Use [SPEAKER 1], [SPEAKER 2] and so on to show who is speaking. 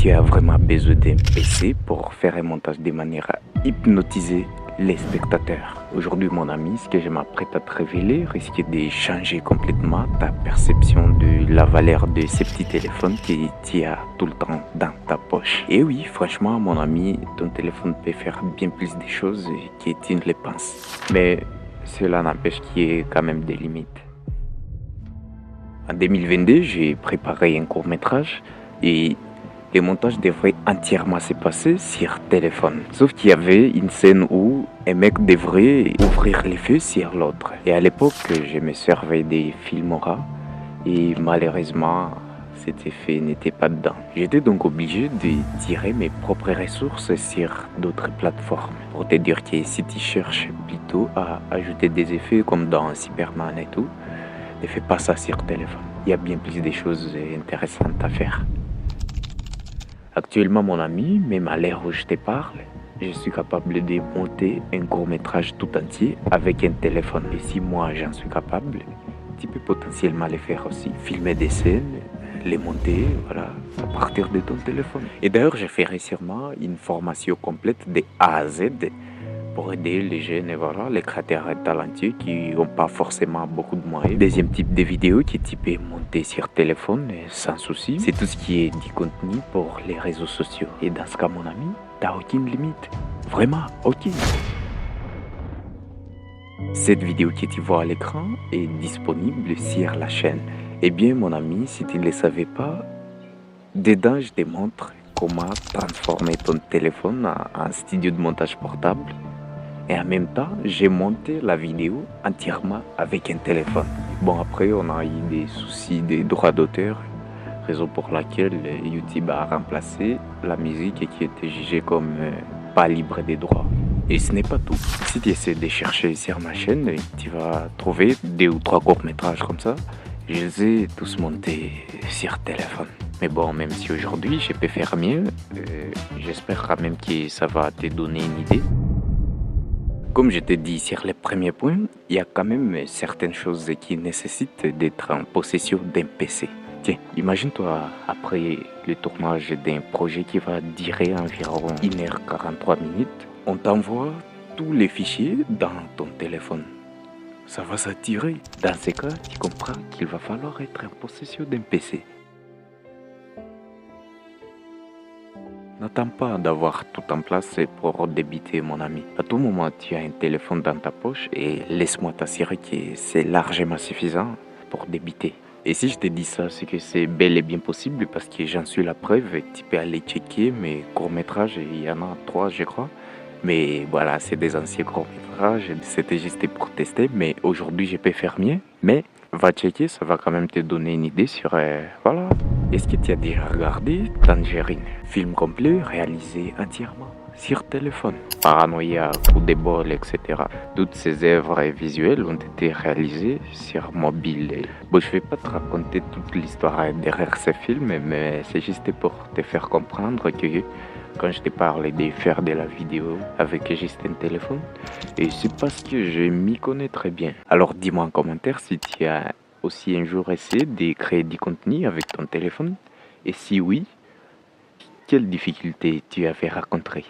[SPEAKER 1] tu as vraiment besoin d'un PC pour faire un montage de manière à hypnotiser les spectateurs. Aujourd'hui, mon ami, ce que je m'apprête à te révéler risque de changer complètement ta perception de la valeur de ces petits téléphones que tu as tout le temps dans ta poche. Et oui, franchement, mon ami, ton téléphone peut faire bien plus de choses que tu ne le penses. Mais cela n'empêche qu'il y ait quand même des limites. En 2022, j'ai préparé un court-métrage et le montage devrait entièrement se passer sur téléphone. Sauf qu'il y avait une scène où un mec devrait ouvrir les feux sur l'autre. Et à l'époque, je me servais des Filmora et malheureusement, cet effet n'était pas dedans. J'étais donc obligé de tirer mes propres ressources sur d'autres plateformes. Pour te dire que si tu cherches plutôt à ajouter des effets comme dans Superman et tout, ne fais pas ça sur téléphone. Il y a bien plus de choses intéressantes à faire. Actuellement, mon ami, même à l'heure où je te parle, je suis capable de monter un court-métrage tout entier avec un téléphone. Et si moi j'en suis capable, tu peux potentiellement le faire aussi. Filmer des scènes, les monter, voilà, à partir de ton téléphone. Et d'ailleurs, je ferai sûrement une formation complète de A à Z pour aider les jeunes et voilà, les créateurs talentueux qui n'ont pas forcément beaucoup de moyens. Deuxième type de vidéo que tu peux monter sur téléphone sans souci, c'est tout ce qui est du contenu pour les réseaux sociaux. Et dans ce cas, mon ami, tu n'as aucune limite. Vraiment, aucune. Cette vidéo que tu vois à l'écran est disponible sur la chaîne. Eh bien, mon ami, si tu ne le savais pas, dedans, je te montre comment transformer ton téléphone en studio de montage portable. Et en même temps, j'ai monté la vidéo entièrement avec un téléphone. Bon, après, on a eu des soucis des droits d'auteur, raison pour laquelle YouTube a remplacé la musique qui était jugée comme pas libre des droits. Et ce n'est pas tout. Si tu essaies de chercher sur ma chaîne, tu vas trouver 2 ou 3 courts-métrages comme ça. Je les ai tous montés sur téléphone. Mais bon, même si aujourd'hui je peux faire mieux, j'espère quand même que ça va te donner une idée. Comme je t'ai dit sur les premiers points, il y a quand même certaines choses qui nécessitent d'être en possession d'un PC. Tiens, imagine-toi après le tournage d'un projet qui va durer environ 1h43 minutes, on t'envoie tous les fichiers dans ton téléphone. Ça va s'attirer. Dans ces cas, tu comprends qu'il va falloir être en possession d'un PC. N'attends pas d'avoir tout en place pour débuter, mon ami. À tout moment, tu as un téléphone dans ta poche et laisse-moi t'assurer que c'est largement suffisant pour débuter. Et si je te dis ça, c'est que c'est bel et bien possible parce que j'en suis la preuve. Tu peux aller checker mes courts-métrages, il y en a 3, je crois. Mais voilà, c'est des anciens courts-métrages, c'était juste pour tester. Mais aujourd'hui, je peux faire mieux. Mais va checker, ça va quand même te donner une idée sur... voilà. Est-ce que tu as déjà regardé Tangerine? Film complet réalisé entièrement sur téléphone. Paranoia, Coup de bol, etc. Toutes ces œuvres visuelles ont été réalisées sur mobile. Bon, je ne vais pas te raconter toute l'histoire derrière ces films, mais c'est juste pour te faire comprendre que quand je te parle de faire de la vidéo avec juste un téléphone, et c'est parce que je m'y connais très bien. Alors dis-moi en commentaire si tu as aussi un jour essayé de créer du contenu avec ton téléphone, et si oui, quelles difficultés tu avais rencontrées?